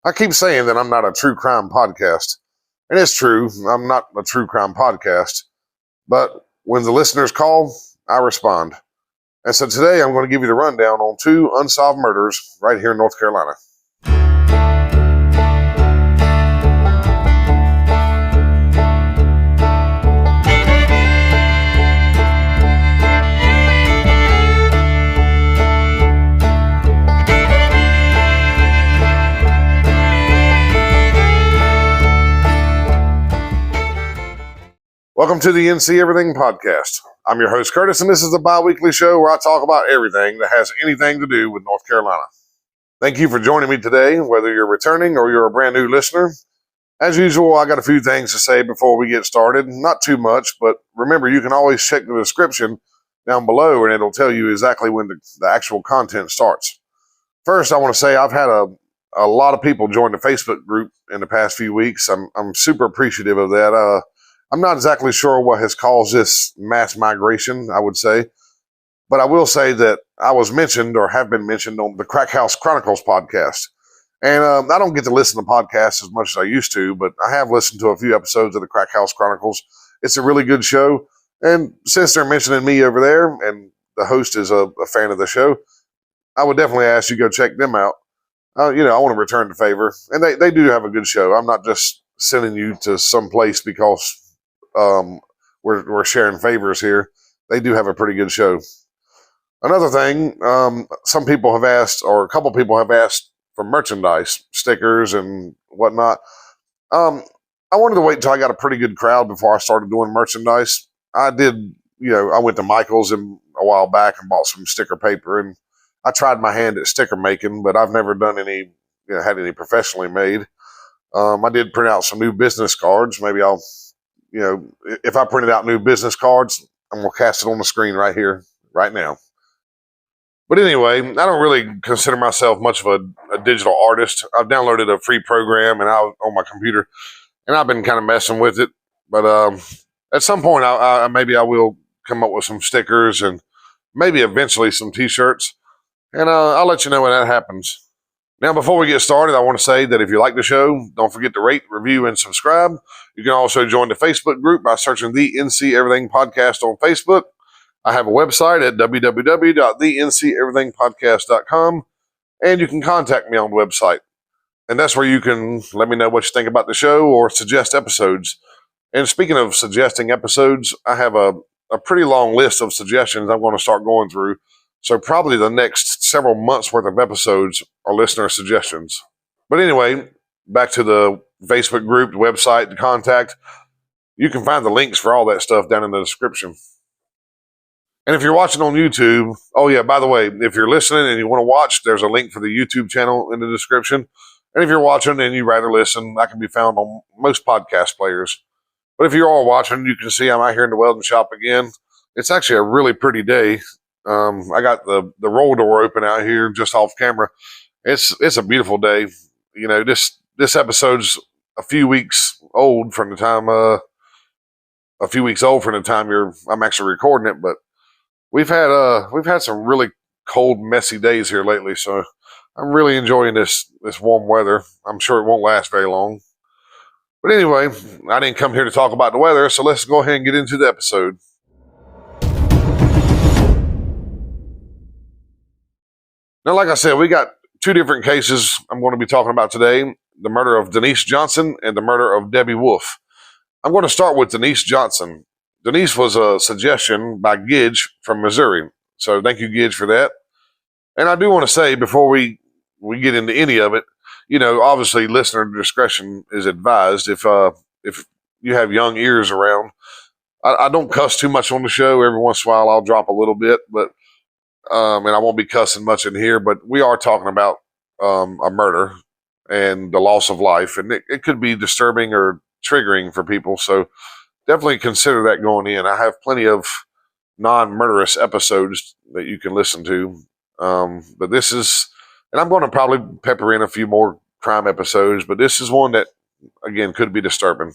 I keep saying that I'm not a true crime podcast, and it's true. I'm not a true crime podcast, but when the listeners call, I respond. And so today I'm going to give you the rundown on 2 unsolved murders right here in North Carolina. Welcome to the NC Everything podcast. I'm your host, Curtis, and this is a bi-weekly show where I talk about everything that has anything to do with North Carolina. Thank you for joining me today, whether you're returning or you're a brand new listener. As usual, I got a few things to say before we get started. Not too much, but remember, you can always check the description down below and it'll tell you exactly when the actual content starts. First, I want to say I've had a lot of people join the Facebook group in the past few weeks. I'm super appreciative of that. I'm not exactly sure what has caused this mass migration, I would say, but I will say that I was mentioned or have been mentioned on the Crack House Chronicles podcast. And I don't get to listen to podcasts as much as I used to, but I have listened to a few episodes of the Crack House Chronicles. It's a really good show. And since they're mentioning me over there and the host is a fan of the show, I would definitely ask you to go check them out. I want to return the favor. And they do have a good show. I'm not just sending you to some place because we're sharing favors here. They do have a pretty good show. Another thing, some people have asked, or a couple people have asked for merchandise, stickers and whatnot. I wanted to wait until I got a pretty good crowd before I started doing merchandise. I went to Michael's a while back and bought some sticker paper, and I tried my hand at sticker making, but I've never done had any professionally made. I did print out some new business cards. Maybe I'll if I printed out new business cards, I'm going to cast it on the screen right here, right now. But anyway, I don't really consider myself much of a digital artist. I've downloaded a free program on my computer, and I've been kind of messing with it. But at some point, maybe I will come up with some stickers and maybe eventually some T-shirts. And I'll let you know when that happens. Now, before we get started, I want to say that if you like the show, don't forget to rate, review, and subscribe. You can also join the Facebook group by searching the NC Everything Podcast on Facebook. I have a website at www.thenceverythingpodcast.com, and you can contact me on the website. And that's where you can let me know what you think about the show or suggest episodes. And speaking of suggesting episodes, I have a pretty long list of suggestions I'm going to start going through. So probably the next several months worth of episodes are listener suggestions. But anyway, back to the Facebook group, the website, the contact. You can find the links for all that stuff down in the description. And if you're watching on YouTube, oh yeah, by the way, if you're listening and you want to watch, there's a link for the YouTube channel in the description. And if you're watching and you'd rather listen, I can be found on most podcast players. But if you're all watching, you can see I'm out here in the welding shop again. It's actually a really pretty day. I got the roll door open out here just off camera. It's a beautiful day. This episode's a few weeks old from the time I'm actually recording it, but we've had some really cold, messy days here lately, so I'm really enjoying this warm weather. I'm sure it won't last very long. But anyway, I didn't come here to talk about the weather, so let's go ahead and get into the episode. Now, like I said, we got 2 different cases I'm going to be talking about today, the murder of Denise Johnson and the murder of Debbie Wolf. I'm going to start with Denise Johnson. Denise was a suggestion by Gidge from Missouri, so thank you, Gidge, for that. And I do want to say, before we get into any of it, obviously listener discretion is advised. If you have young ears around, I don't cuss too much on the show. Every once in a while I'll drop a little bit, but and I won't be cussing much in here, but we are talking about a murder and the loss of life, and it could be disturbing or triggering for people, so definitely consider that going in. I have plenty of non-murderous episodes that you can listen to, but this is, and I'm going to probably pepper in a few more crime episodes, but this is one that, again, could be disturbing.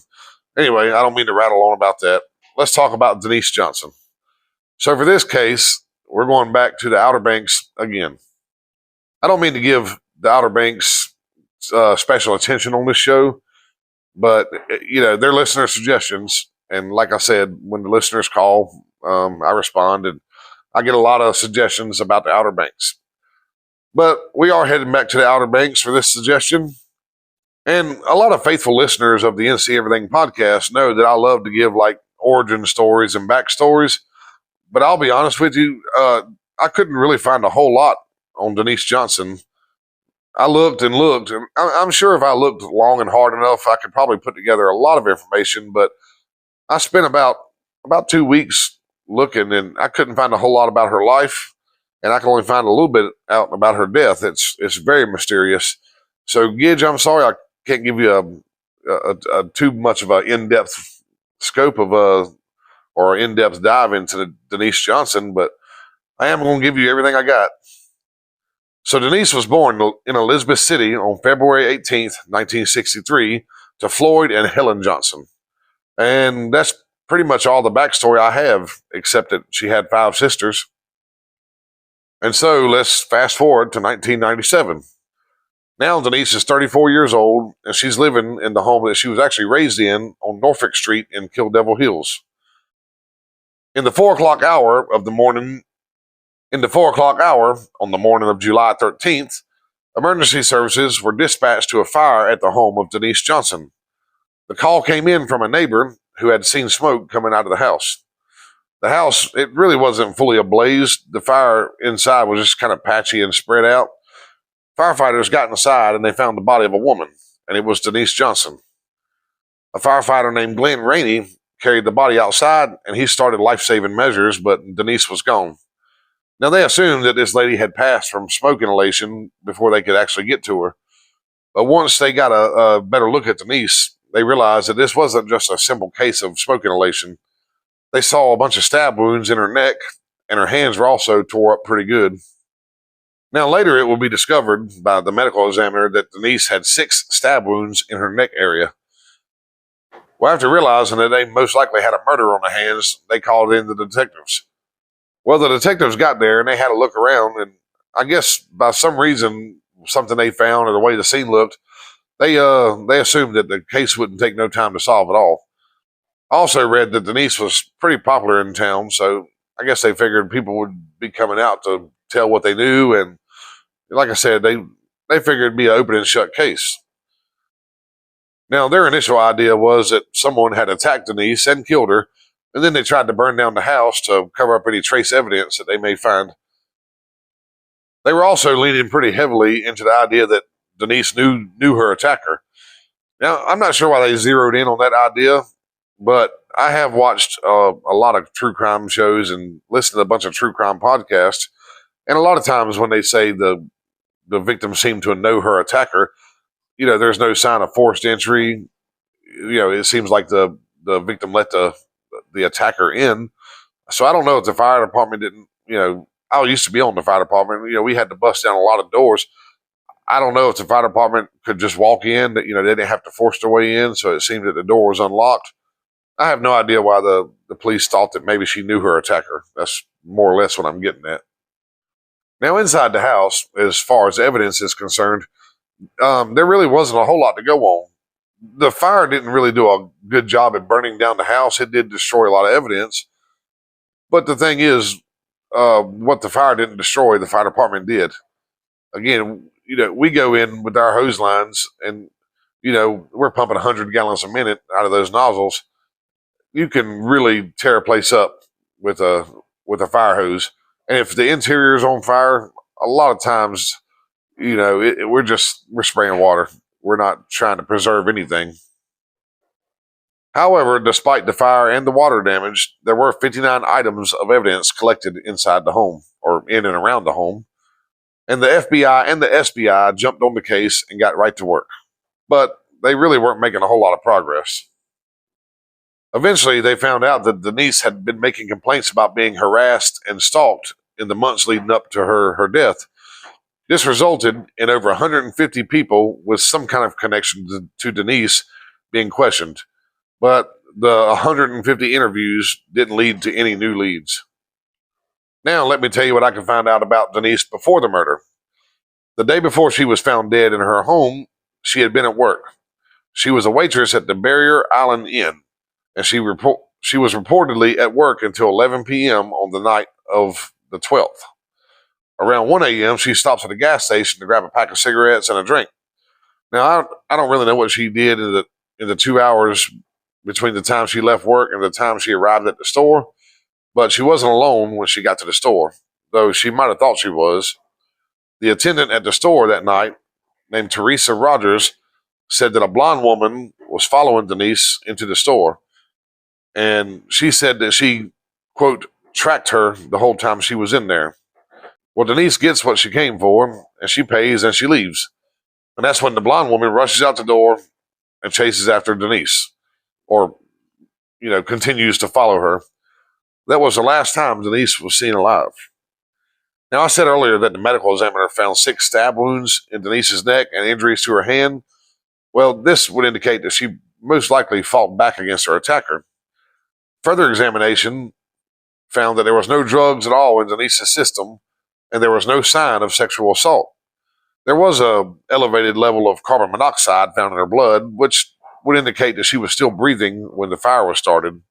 Anyway, I don't mean to rattle on about that. Let's talk about Denise Johnson. So for this case, we're going back to the Outer Banks again. I don't mean to give the Outer Banks special attention on this show, but they're listener suggestions. And like I said, when the listeners call, I respond, and I get a lot of suggestions about the Outer Banks. But we are heading back to the Outer Banks for this suggestion. And a lot of faithful listeners of the NC Everything podcast know that I love to give like origin stories and backstories. But I'll be honest with you, I couldn't really find a whole lot on Denise Johnson. I looked and looked, and I'm sure if I looked long and hard enough, I could probably put together a lot of information. But I spent about 2 weeks looking, and I couldn't find a whole lot about her life, and I can only find a little bit out about her death. It's very mysterious. So, Gidge, I'm sorry I can't give you a too much of an in-depth scope of or in-depth dive into Denise Johnson, but I am going to give you everything I got. So Denise was born in Elizabeth City on February 18th, 1963, to Floyd and Helen Johnson. And that's pretty much all the backstory I have, except that she had 5 sisters. And so let's fast forward to 1997. Now Denise is 34 years old, and she's living in the home that she was actually raised in on Norfolk Street in Kill Devil Hills. In the 4 o'clock hour on the morning of July 13th, emergency services were dispatched to a fire at the home of Denise Johnson. The call came in from a neighbor who had seen smoke coming out of the house. The house, it really wasn't fully ablaze. The fire inside was just kind of patchy and spread out. Firefighters got inside and they found the body of a woman, and it was Denise Johnson. A firefighter named Glenn Rainey carried the body outside, and he started life-saving measures, but Denise was gone. Now, they assumed that this lady had passed from smoke inhalation before they could actually get to her. But once they got a better look at Denise, they realized that this wasn't just a simple case of smoke inhalation. They saw a bunch of stab wounds in her neck, and her hands were also tore up pretty good. Now, later it will be discovered by the medical examiner that Denise had 6 stab wounds in her neck area. Well, after realizing that they most likely had a murder on their hands, they called in the detectives. Well, the detectives got there and they had a look around, and I guess by some reason, something they found or the way the scene looked, they assumed that the case wouldn't take no time to solve at all. I also read that Denise was pretty popular in town, so I guess they figured people would be coming out to tell what they knew, and like I said, they figured it'd be an open and shut case. Now, their initial idea was that someone had attacked Denise and killed her, and then they tried to burn down the house to cover up any trace evidence that they may find. They were also leaning pretty heavily into the idea that Denise knew her attacker. Now, I'm not sure why they zeroed in on that idea, but I have watched a lot of true crime shows and listened to a bunch of true crime podcasts, and a lot of times when they say the victim seemed to know her attacker, there's no sign of forced entry. It seems like the victim let the attacker in. So I don't know if the fire department didn't, I used to be on the fire department. We had to bust down a lot of doors. I don't know if the fire department could just walk in, they didn't have to force their way in. So it seemed that the door was unlocked. I have no idea why the police thought that maybe she knew her attacker. That's more or less what I'm getting at. Now, inside the house, as far as evidence is concerned, there really wasn't a whole lot to go on. The fire didn't really do a good job at burning down the house. It did destroy a lot of evidence. But the thing is, what the fire didn't destroy, the fire department did. Again, we go in with our hose lines and, we're pumping 100 gallons a minute out of those nozzles. You can really tear a place up with a fire hose. And if the interior is on fire, a lot of times, we're spraying water. We're not trying to preserve anything. However, despite the fire and the water damage, there were 59 items of evidence collected inside the home, or in and around the home. And the FBI and the SBI jumped on the case and got right to work. But they really weren't making a whole lot of progress. Eventually, they found out that Denise had been making complaints about being harassed and stalked in the months leading up to her death. This resulted in over 150 people with some kind of connection to Denise being questioned. But the 150 interviews didn't lead to any new leads. Now, let me tell you what I can find out about Denise before the murder. The day before she was found dead in her home, she had been at work. She was a waitress at the Barrier Island Inn, and she was reportedly at work until 11 p.m. on the night of the 12th. Around 1 a.m., she stops at a gas station to grab a pack of cigarettes and a drink. Now, I don't really know what she did in the 2 hours between the time she left work and the time she arrived at the store, but she wasn't alone when she got to the store, though she might have thought she was. The attendant at the store that night, named Teresa Rogers, said that a blonde woman was following Denise into the store, and she said that she, quote, tracked her the whole time she was in there. Well, Denise gets what she came for, and she pays and she leaves. And that's when the blonde woman rushes out the door and chases after Denise, or, continues to follow her. That was the last time Denise was seen alive. Now, I said earlier that the medical examiner found 6 stab wounds in Denise's neck and injuries to her hand. Well, this would indicate that she most likely fought back against her attacker. Further examination found that there was no drugs at all in Denise's system, and there was no sign of sexual assault. There was a elevated level of carbon monoxide found in her blood, which would indicate that she was still breathing when the fire was started.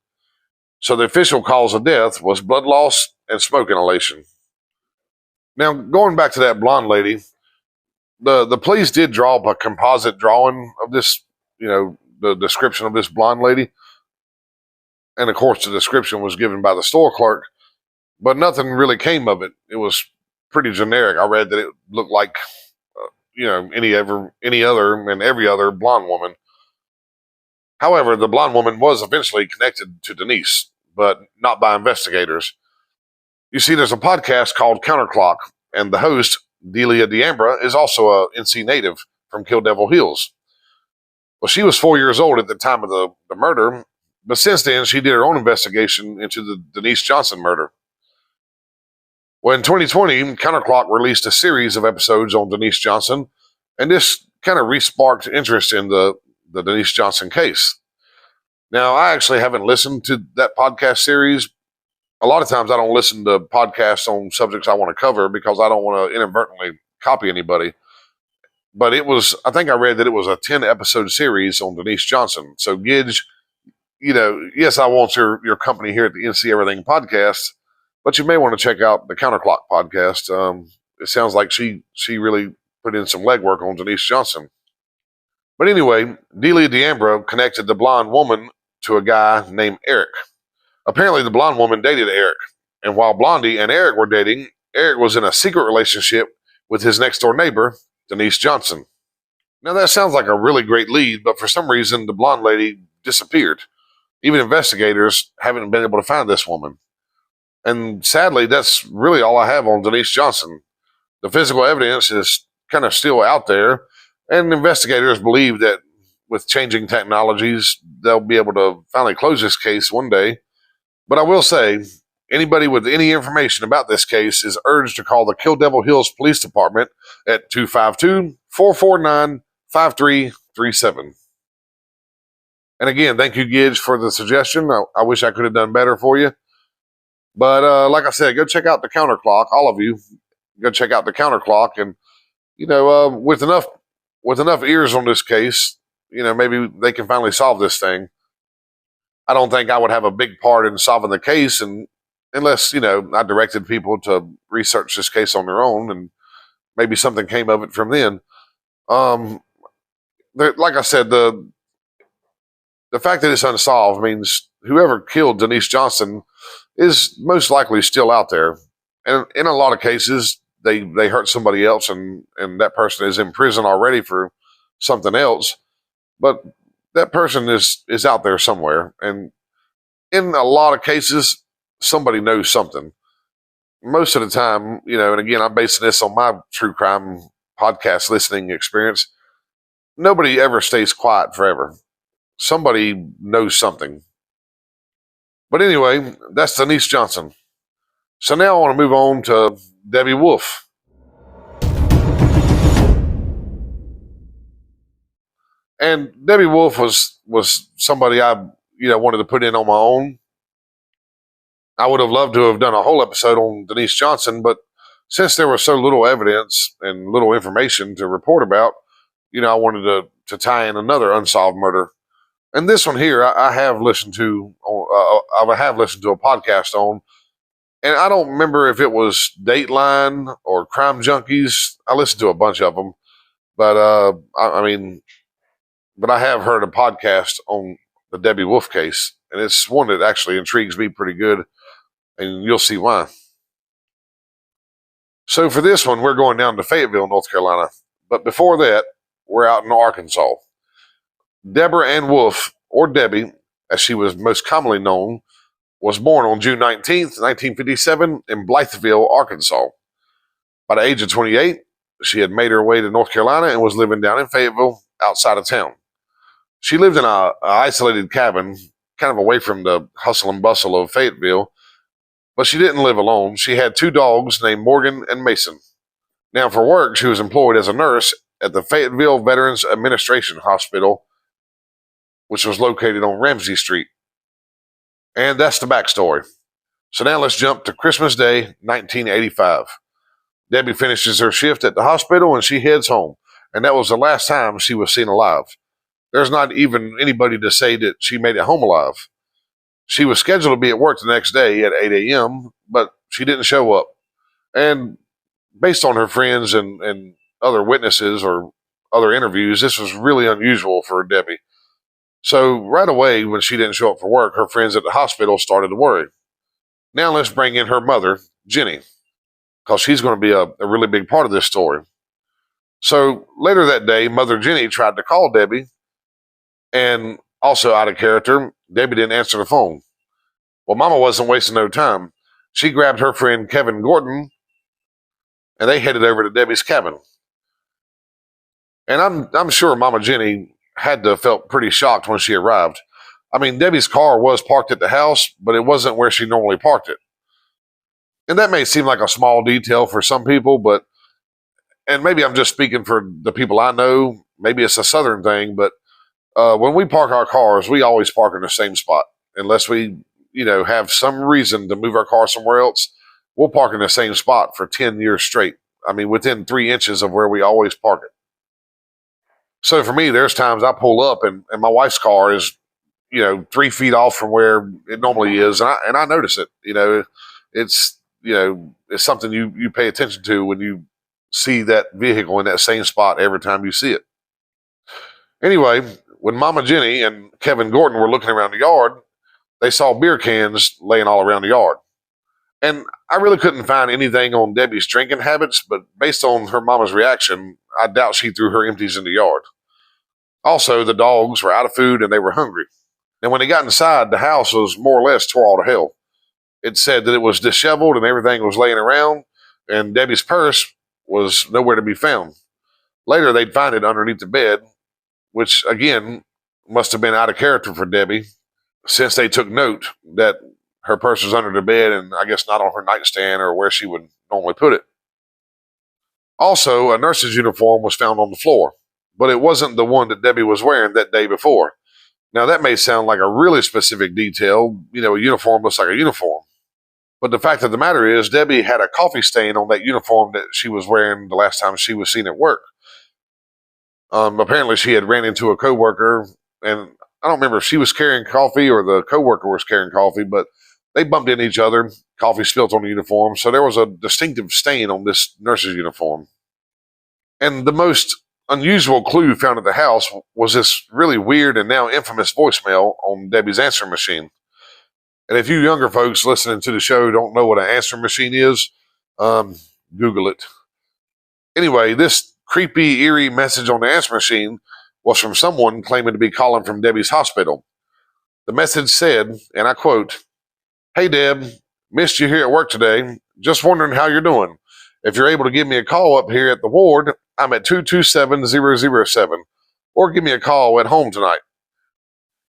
So the official cause of death was blood loss and smoke inhalation. Now, going back to that blonde lady, the police did draw up a composite drawing of this, the description of this blonde lady. And of course, the description was given by the store clerk, but nothing really came of it. It was pretty generic. I read that it looked like, any other and every other blonde woman. However, the blonde woman was eventually connected to Denise, but not by investigators. You see, there's a podcast called Counterclock, and the host, Delia D'Ambra, is also a NC native from Kill Devil Hills. Well, she was 4 years old at the time of the murder, but since then, she did her own investigation into the Denise Johnson murder. Well, in 2020, Counterclock released a series of episodes on Denise Johnson, and this kind of re-sparked interest in the Denise Johnson case. Now, I actually haven't listened to that podcast series. A lot of times I don't listen to podcasts on subjects I want to cover because I don't want to inadvertently copy anybody. But I think I read that it was a 10-episode series on Denise Johnson. So, Gidge, yes, I want your company here at the NC Everything podcast, but you may want to check out the Counterclock podcast. It sounds like she really put in some legwork on Denise Johnson. But anyway, Delia D'Ambra connected the blonde woman to a guy named Eric. Apparently, the blonde woman dated Eric, and while Blondie and Eric were dating, Eric was in a secret relationship with his next-door neighbor, Denise Johnson. Now, that sounds like a really great lead, but for some reason, the blonde lady disappeared. Even investigators haven't been able to find this woman. And sadly, that's really all I have on Denise Johnson. The physical evidence is kind of still out there, and investigators believe that with changing technologies, they'll be able to finally close this case one day. But I will say, anybody with any information about this case is urged to call the Kill Devil Hills Police Department at 252-449-5337. And again, thank you, Gidge, for the suggestion. I wish I could have done better for you. But like I said, go check out the Counterclock. All of you, go check out the Counterclock. And, with enough ears on this case, maybe they can finally solve this thing. I don't think I would have a big part in solving the case, and unless, I directed people to research this case on their own, and maybe something came of it from then. Like I said, the fact that it's unsolved means whoever killed Denise Johnson is most likely still out there. And in a lot of cases, they hurt somebody else, and that person is in prison already for something else. But that person is out there somewhere. And in a lot of cases, somebody knows something. Most of the time, and again, I'm basing this on my true crime podcast listening experience, nobody ever stays quiet forever. Somebody knows something. But anyway, that's Denise Johnson. So now I want to move on to Debbie Wolf. And Debbie Wolf was somebody I wanted to put in on my own. I would have loved to have done a whole episode on Denise Johnson, but since there was so little evidence and little information to report about, I wanted to tie in another unsolved murder. And this one here, I have listened to. I have listened to a podcast on, and I don't remember if it was Dateline or Crime Junkies. I listened to a bunch of them, but but I have heard a podcast on the Debbie Wolf case, and it's one that actually intrigues me pretty good, and you'll see why. So for this one, we're going down to Fayetteville, North Carolina, but before that, we're out in Arkansas. Deborah Ann Wolf, or Debbie, as she was most commonly known, was born on June 19th, 1957 in Blytheville, Arkansas. By the age of 28, she had made her way to North Carolina and was living down in Fayetteville, outside of town. She lived in a isolated cabin, kind of away from the hustle and bustle of Fayetteville, but she didn't live alone. She had 2 dogs named Morgan and Mason. Now, for work, she was employed as a nurse at the Fayetteville Veterans Administration Hospital, which was located on Ramsey Street. And that's the backstory. So now let's jump to Christmas Day, 1985. Debbie finishes her shift at the hospital and she heads home. And that was the last time she was seen alive. There's not even anybody to say that she made it home alive. She was scheduled to be at work the next day at 8 a.m., but she didn't show up. And based on her friends and other witnesses or other interviews, this was really unusual for Debbie. So right away, when she didn't show up for work, her friends at the hospital started to worry. Now let's bring in her mother, Jenny, because she's going to be a really big part of this story. So later that day, Mother Jenny tried to call Debbie, and also out of character, Debbie didn't answer the phone. Well, Mama wasn't wasting no time. She grabbed her friend Kevin Gordon, and they headed over to Debbie's cabin. And I'm sure Mama Jenny had to have felt pretty shocked when she arrived. I mean, Debbie's car was parked at the house, but it wasn't where she normally parked it. And that may seem like a small detail for some people, and maybe I'm just speaking for the people I know, maybe it's a Southern thing, but when we park our cars, we always park in the same spot. Unless we, have some reason to move our car somewhere else, we'll park in the same spot for 10 years straight. I mean, within 3 inches of where we always park it. So for me, there's times I pull up and my wife's car is, 3 feet off from where it normally is. And I notice it, it's something you pay attention to when you see that vehicle in that same spot every time you see it. Anyway, when Mama Jenny and Kevin Gordon were looking around the yard, they saw beer cans laying all around the yard. And I really couldn't find anything on Debbie's drinking habits, but based on her mama's reaction, I doubt she threw her empties in the yard. Also, the dogs were out of food and they were hungry. And when they got inside, the house was more or less tore all to hell. It said that it was disheveled and everything was laying around, and Debbie's purse was nowhere to be found. Later, they'd find it underneath the bed, which, again, must have been out of character for Debbie, since they took note that her purse was under the bed and I guess not on her nightstand or where she would normally put it. Also, a nurse's uniform was found on the floor, but it wasn't the one that Debbie was wearing that day before. Now, that may sound like a really specific detail. A uniform looks like a uniform. But the fact of the matter is, Debbie had a coffee stain on that uniform that she was wearing the last time she was seen at work. Apparently, she had ran into a coworker, and I don't remember if she was carrying coffee or the coworker was carrying coffee, but they bumped into each other. Coffee spilt on the uniform, so there was a distinctive stain on this nurse's uniform. And the most unusual clue found at the house was this really weird and now infamous voicemail on Debbie's answering machine. And if you younger folks listening to the show don't know what an answering machine is, Google it. Anyway, this creepy, eerie message on the answering machine was from someone claiming to be calling from Debbie's hospital. The message said, and I quote, "Hey Deb, missed you here at work today. Just wondering how you're doing. If you're able to give me a call up here at the ward, I'm at 227-007, or give me a call at home tonight.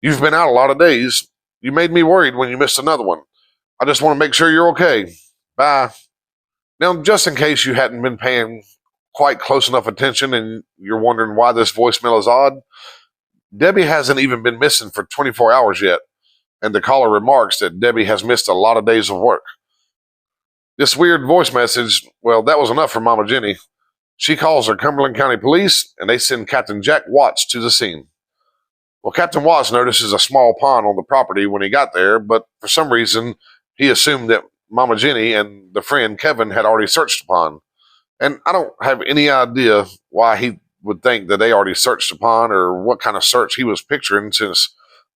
You've been out a lot of days. You made me worried when you missed another one. I just want to make sure you're okay. Bye." Now, just in case you hadn't been paying quite close enough attention and you're wondering why this voicemail is odd, Debbie hasn't even been missing for 24 hours yet, and the caller remarks that Debbie has missed a lot of days of work. This weird voice message, well, that was enough for Mama Jenny. She calls the Cumberland County Police, and they send Captain Jack Watts to the scene. Well, Captain Watts notices a small pond on the property when he got there, but for some reason, he assumed that Mama Jenny and the friend Kevin had already searched the pond. And I don't have any idea why he would think that they already searched the pond or what kind of search he was picturing, since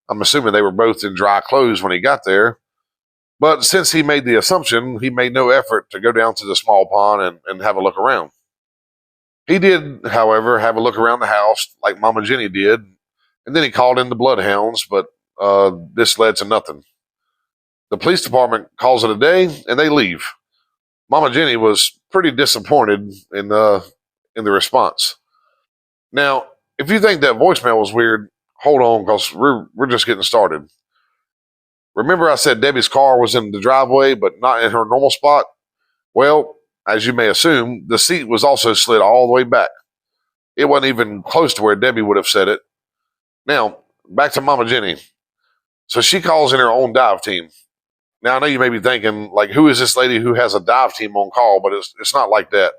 I'm assuming they were both in dry clothes when he got there. But since he made the assumption, he made no effort to go down to the small pond and have a look around. He did, however, have a look around the house like Mama Jenny did, and then he called in the bloodhounds, but this led to nothing. The police department calls it a day, and they leave. Mama Jenny was pretty disappointed in the response. Now, if you think that voicemail was weird, hold on, because we're just getting started. Remember I said Debbie's car was in the driveway, but not in her normal spot? Well, as you may assume, the seat was also slid all the way back. It wasn't even close to where Debbie would have said it. Now, back to Mama Jenny. So she calls in her own dive team. Now, I know you may be thinking, like, who is this lady who has a dive team on call? But it's not like that.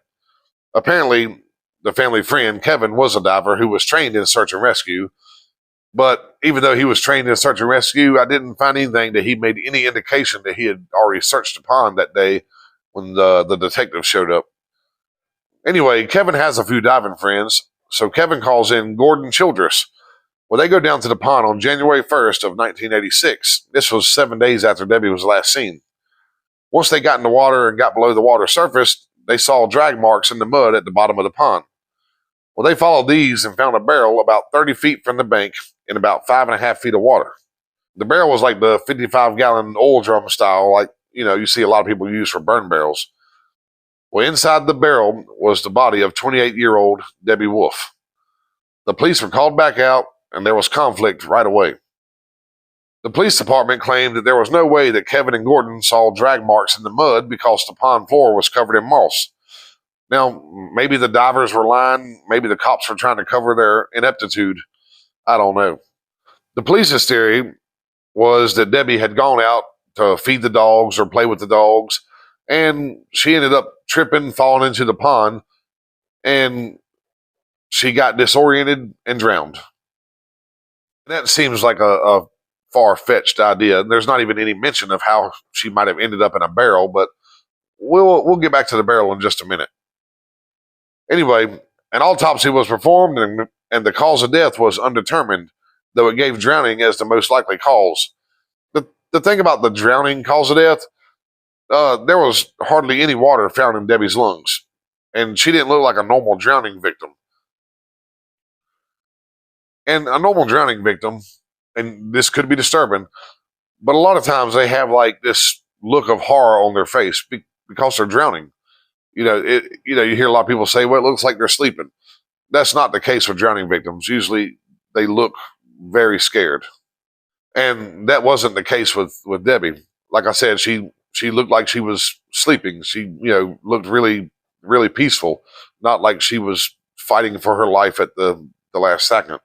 Apparently, the family friend, Kevin, was a diver who was trained in search and rescue. But even though he was trained in search and rescue, I didn't find anything that he made any indication that he had already searched the pond that day when the detective showed up. Anyway, Kevin has a few diving friends, so Kevin calls in Gordon Childress. Well, they go down to the pond on January 1st of 1986. This was 7 days after Debbie was last seen. Once they got in the water and got below the water surface, they saw drag marks in the mud at the bottom of the pond. Well, they followed these and found a barrel about 30 feet from the bank in about 5.5 feet of water. The barrel was like the 55-gallon oil drum style, like, you see a lot of people use for burn barrels. Well, inside the barrel was the body of 28-year-old Debbie Wolf. The police were called back out, and there was conflict right away. The police department claimed that there was no way that Kevin and Gordon saw drag marks in the mud because the pond floor was covered in moss. Now, maybe the divers were lying, maybe the cops were trying to cover their ineptitude. I don't know. The police's theory was that Debbie had gone out to feed the dogs or play with the dogs, and she ended up tripping, falling into the pond, and she got disoriented and drowned. That seems like a far-fetched idea. There's not even any mention of how she might have ended up in a barrel, but we'll get back to the barrel in just a minute. Anyway, an autopsy was performed, and the cause of death was undetermined, though it gave drowning as the most likely cause. The thing about the drowning cause of death, there was hardly any water found in Debbie's lungs, and she didn't look like a normal drowning victim. And a normal drowning victim, and this could be disturbing, but a lot of times they have like this look of horror on their face because they're drowning. You hear a lot of people say, well, it looks like they're sleeping. That's not the case with drowning victims. Usually they look very scared. And that wasn't the case with Debbie. Like I said, she looked like she was sleeping. She, looked really, really peaceful, not like she was fighting for her life at the last second.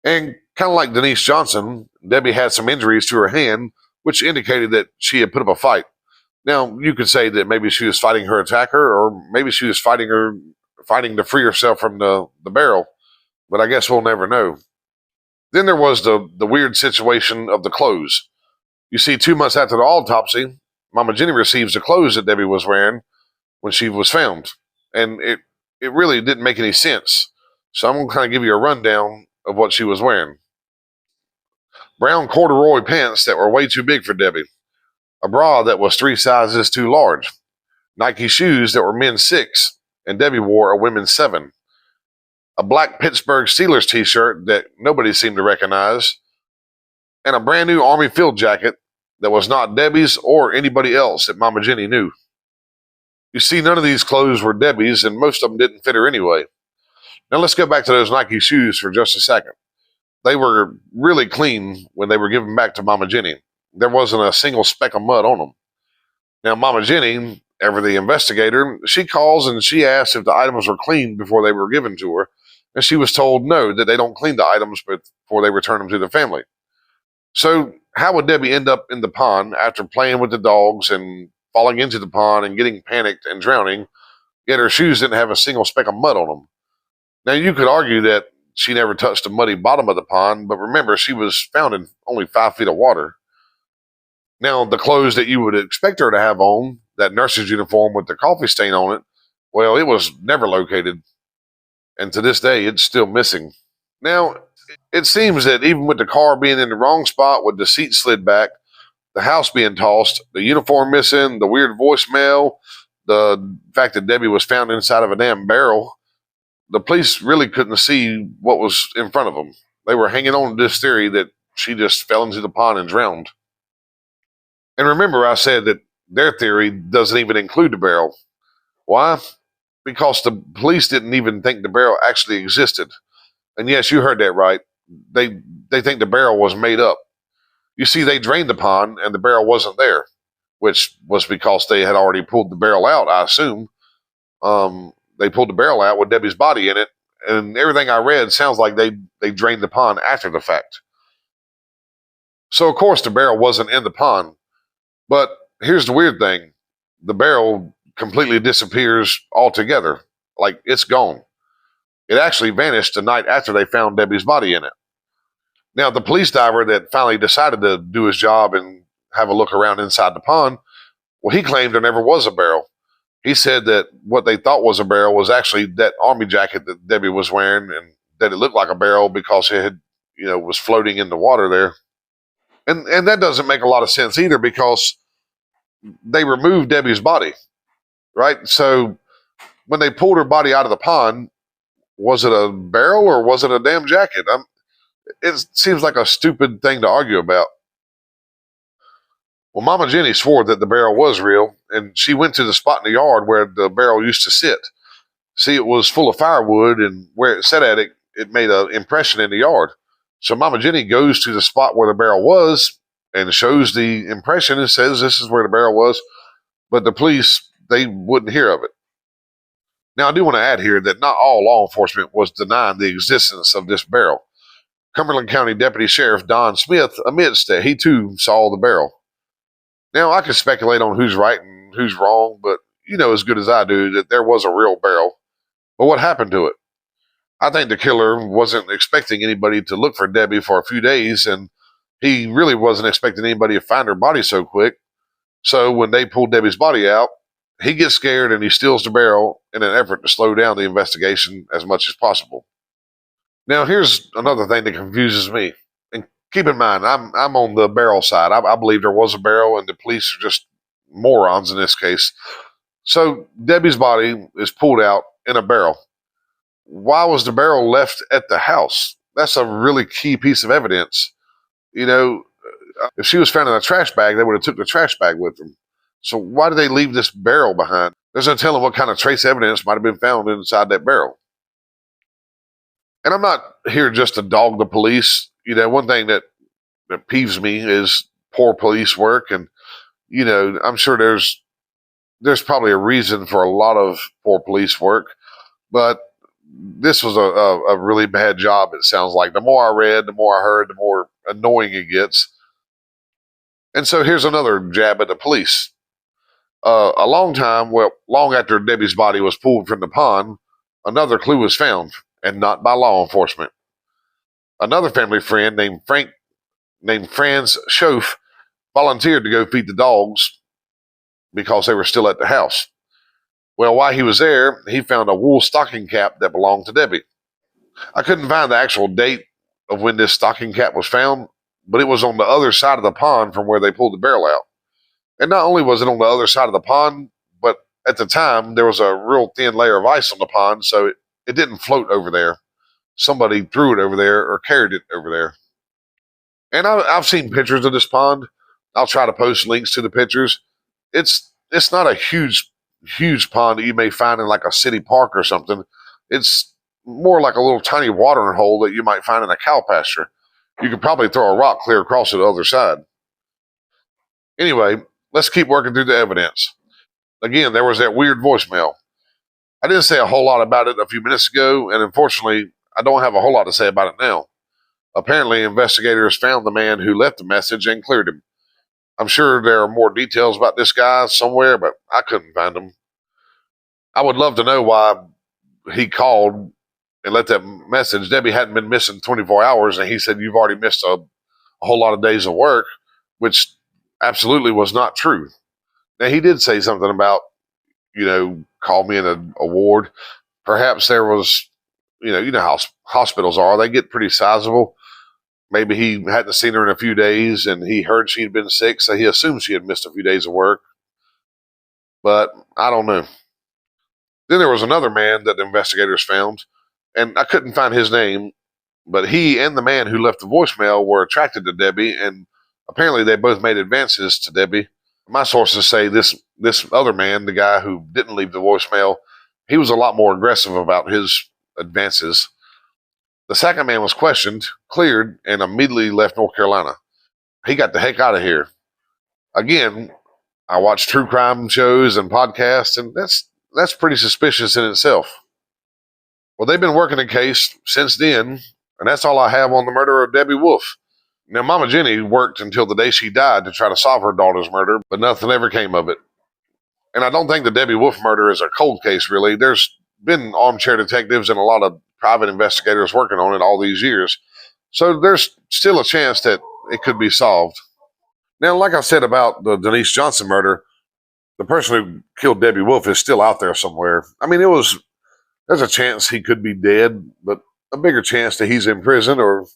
And kind of like Denise Johnson, Debbie had some injuries to her hand, which indicated that she had put up a fight. Now, you could say that maybe she was fighting her attacker, or maybe she was fighting to free herself from the barrel, but I guess we'll never know. Then there was the weird situation of the clothes. You see, 2 months after the autopsy, Mama Jenny receives the clothes that Debbie was wearing when she was found. And it really didn't make any sense. So I'm going to kind of give you a rundown of what she was wearing. Brown corduroy pants that were way too big for Debbie. A bra that was 3 sizes too large. Nike shoes that were men's 6, and Debbie wore a women's 7. A black Pittsburgh Steelers t-shirt that nobody seemed to recognize, and a brand new Army field jacket that was not Debbie's or anybody else that Mama Jenny knew. You see, none of these clothes were Debbie's, and most of them didn't fit her anyway. Now let's go back to those Nike shoes for just a second. They were really clean when they were given back to Mama Jenny. There wasn't a single speck of mud on them. Now, Mama Jenny, ever the investigator, she calls and she asks if the items were cleaned before they were given to her, and she was told no, that they don't clean the items before they return them to the family. So how would Debbie end up in the pond after playing with the dogs and falling into the pond and getting panicked and drowning yet her shoes didn't have a single speck of mud on them. Now, you could argue that she never touched the muddy bottom of the pond, but remember, she was found in only 5 feet of water. Now, the clothes that you would expect her to have on, that nurse's uniform with the coffee stain on it, well, it was never located. And to this day, it's still missing. Now, it seems that even with the car being in the wrong spot, with the seat slid back, the house being tossed, the uniform missing, the weird voicemail, the fact that Debbie was found inside of a damn barrel, the police really couldn't see what was in front of them. They were hanging on to this theory that she just fell into the pond and drowned. And remember, I said that their theory doesn't even include the barrel. Why? Because the police didn't even think the barrel actually existed. And yes, you heard that right. They think the barrel was made up. You see, they drained the pond and the barrel wasn't there, which was because they had already pulled the barrel out, I assume. They pulled the barrel out with Debbie's body in it, and everything I read sounds like they drained the pond after the fact. So, of course, the barrel wasn't in the pond. But here's the weird thing. The barrel completely disappears altogether. Like, it's gone. It actually vanished the night after they found Debbie's body in it. Now, the police diver that finally decided to do his job and have a look around inside the pond, well, he claimed there never was a barrel. He said that what they thought was a barrel was actually that army jacket that Debbie was wearing, and that it looked like a barrel because it had, was floating in the water there. And that doesn't make a lot of sense either, because they removed Debbie's body, right? So when they pulled her body out of the pond, was it a barrel or was it a damn jacket? It seems like a stupid thing to argue about. Well, Mama Jenny swore that the barrel was real, and she went to the spot in the yard where the barrel used to sit. See, it was full of firewood, and where it sat at it made an impression in the yard. So Mama Jenny goes to the spot where the barrel was and shows the impression and says this is where the barrel was, but the police, they wouldn't hear of it. Now, I do want to add here that not all law enforcement was denying the existence of this barrel. Cumberland County Deputy Sheriff Don Smith admits that he too saw the barrel. Now, I could speculate on who's right and who's wrong, but you know as good as I do that there was a real barrel. But what happened to it? I think the killer wasn't expecting anybody to look for Debbie for a few days, and he really wasn't expecting anybody to find her body so quick. So when they pulled Debbie's body out, he gets scared and he steals the barrel in an effort to slow down the investigation as much as possible. Now, here's another thing that confuses me. And keep in mind, I'm on the barrel side. I believe there was a barrel, and the police are just morons in this case. So Debbie's body is pulled out in a barrel. Why was the barrel left at the house? That's a really key piece of evidence. If she was found in a trash bag, they would have took the trash bag with them. So why did they leave this barrel behind? There's no telling what kind of trace evidence might have been found inside that barrel. And I'm not here just to dog the police. One thing that peeves me is poor police work. And, I'm sure there's probably a reason for a lot of poor police work. But this was a really bad job, it sounds like. The more I read, the more I heard, the more annoying it gets. And so here's another jab at the police. Long after Debbie's body was pulled from the pond, another clue was found, and not by law enforcement. Another family friend named Franz Schoaf volunteered to go feed the dogs because they were still at the house. Well, while he was there, he found a wool stocking cap that belonged to Debbie. I couldn't find the actual date of when this stocking cap was found, but it was on the other side of the pond from where they pulled the barrel out. And not only was it on the other side of the pond, but at the time, there was a real thin layer of ice on the pond, so it didn't float over there. Somebody threw it over there or carried it over there. And I've seen pictures of this pond. I'll try to post links to the pictures. It's not a huge pond that you may find in like a city park or something. It's more like a little tiny watering hole that you might find in a cow pasture. You could probably throw a rock clear across to the other side. Anyway, let's keep working through the evidence. Again, there was that weird voicemail. I didn't say a whole lot about it a few minutes ago, and unfortunately, I don't have a whole lot to say about it now. Apparently, investigators found the man who left the message and cleared him. I'm sure there are more details about this guy somewhere, but I couldn't find them. I would love to know why he called and left that message. Debbie hadn't been missing 24 hours, and he said, "You've already missed a whole lot of days of work," which absolutely was not true. Now, he did say something about, call me in an award. Perhaps there was, you know how hospitals are. They get pretty sizable. Maybe he hadn't seen her in a few days and he heard she'd been sick, so he assumed she had missed a few days of work. But I don't know. Then there was another man that the investigators found, and I couldn't find his name, but he and the man who left the voicemail were attracted to Debbie, and apparently they both made advances to Debbie. My sources say this other man, the guy who didn't leave the voicemail, he was a lot more aggressive about his advances. The second man was questioned, cleared, and immediately left North Carolina. He got the heck out of here. Again, I watch true crime shows and podcasts, and that's pretty suspicious in itself. Well, they've been working the case since then, and that's all I have on the murder of Debbie Wolfe. Now, Mama Jenny worked until the day she died to try to solve her daughter's murder, but nothing ever came of it. And I don't think the Debbie Wolfe murder is a cold case, really. There's been armchair detectives and a lot of private investigators working on it all these years. So there's still a chance that it could be solved. Now, like I said about the Denise Johnson murder, the person who killed Debbie Wolfe is still out there somewhere. I mean, there's a chance he could be dead, but a bigger chance that he's in prison or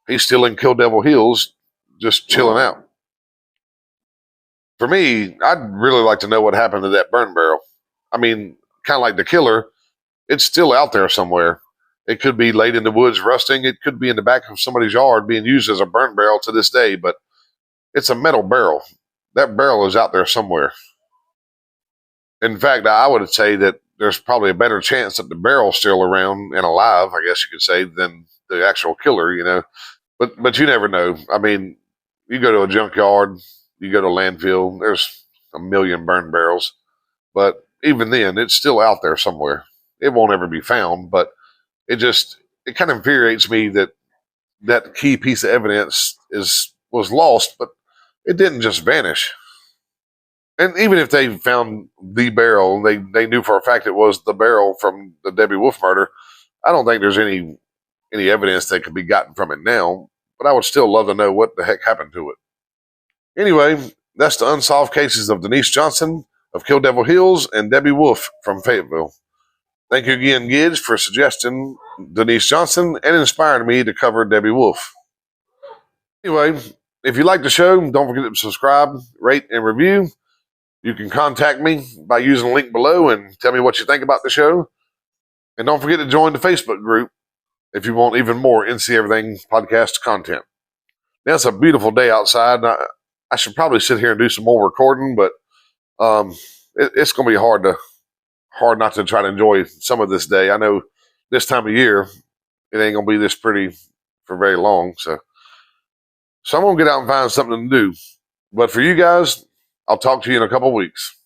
he's still in Kill Devil Hills, just chilling out. For me, I'd really like to know what happened to that burn barrel. I mean, kind of like the killer, it's still out there somewhere. It could be laid in the woods rusting. It could be in the back of somebody's yard being used as a burn barrel to this day, but it's a metal barrel. That barrel is out there somewhere. In fact, I would say that there's probably a better chance that the barrel's still around and alive, I guess you could say, than the actual killer, But you never know. I mean, you go to a junkyard, you go to a landfill, there's a million burn barrels. But even then, it's still out there somewhere. It won't ever be found, but it kind of infuriates me that key piece of evidence was lost, but it didn't just vanish. And even if they found the barrel, they knew for a fact it was the barrel from the Debbie Wolfe murder. I don't think there's any evidence that could be gotten from it now, but I would still love to know what the heck happened to it. Anyway, that's the unsolved cases of Denise Johnson of Kill Devil Hills and Debbie Wolfe from Fayetteville. Thank you again, Gidge, for suggesting Denise Johnson and inspiring me to cover Debbie Wolfe. Anyway, if you like the show, don't forget to subscribe, rate, and review. You can contact me by using the link below and tell me what you think about the show. And don't forget to join the Facebook group if you want even more NC Everything podcast content. Now, it's a beautiful day outside. And I should probably sit here and do some more recording, but it's going to be hard not to try to enjoy some of this day. I know this time of year, it ain't going to be this pretty for very long. So I'm going to get out and find something to do. But for you guys, I'll talk to you in a couple weeks.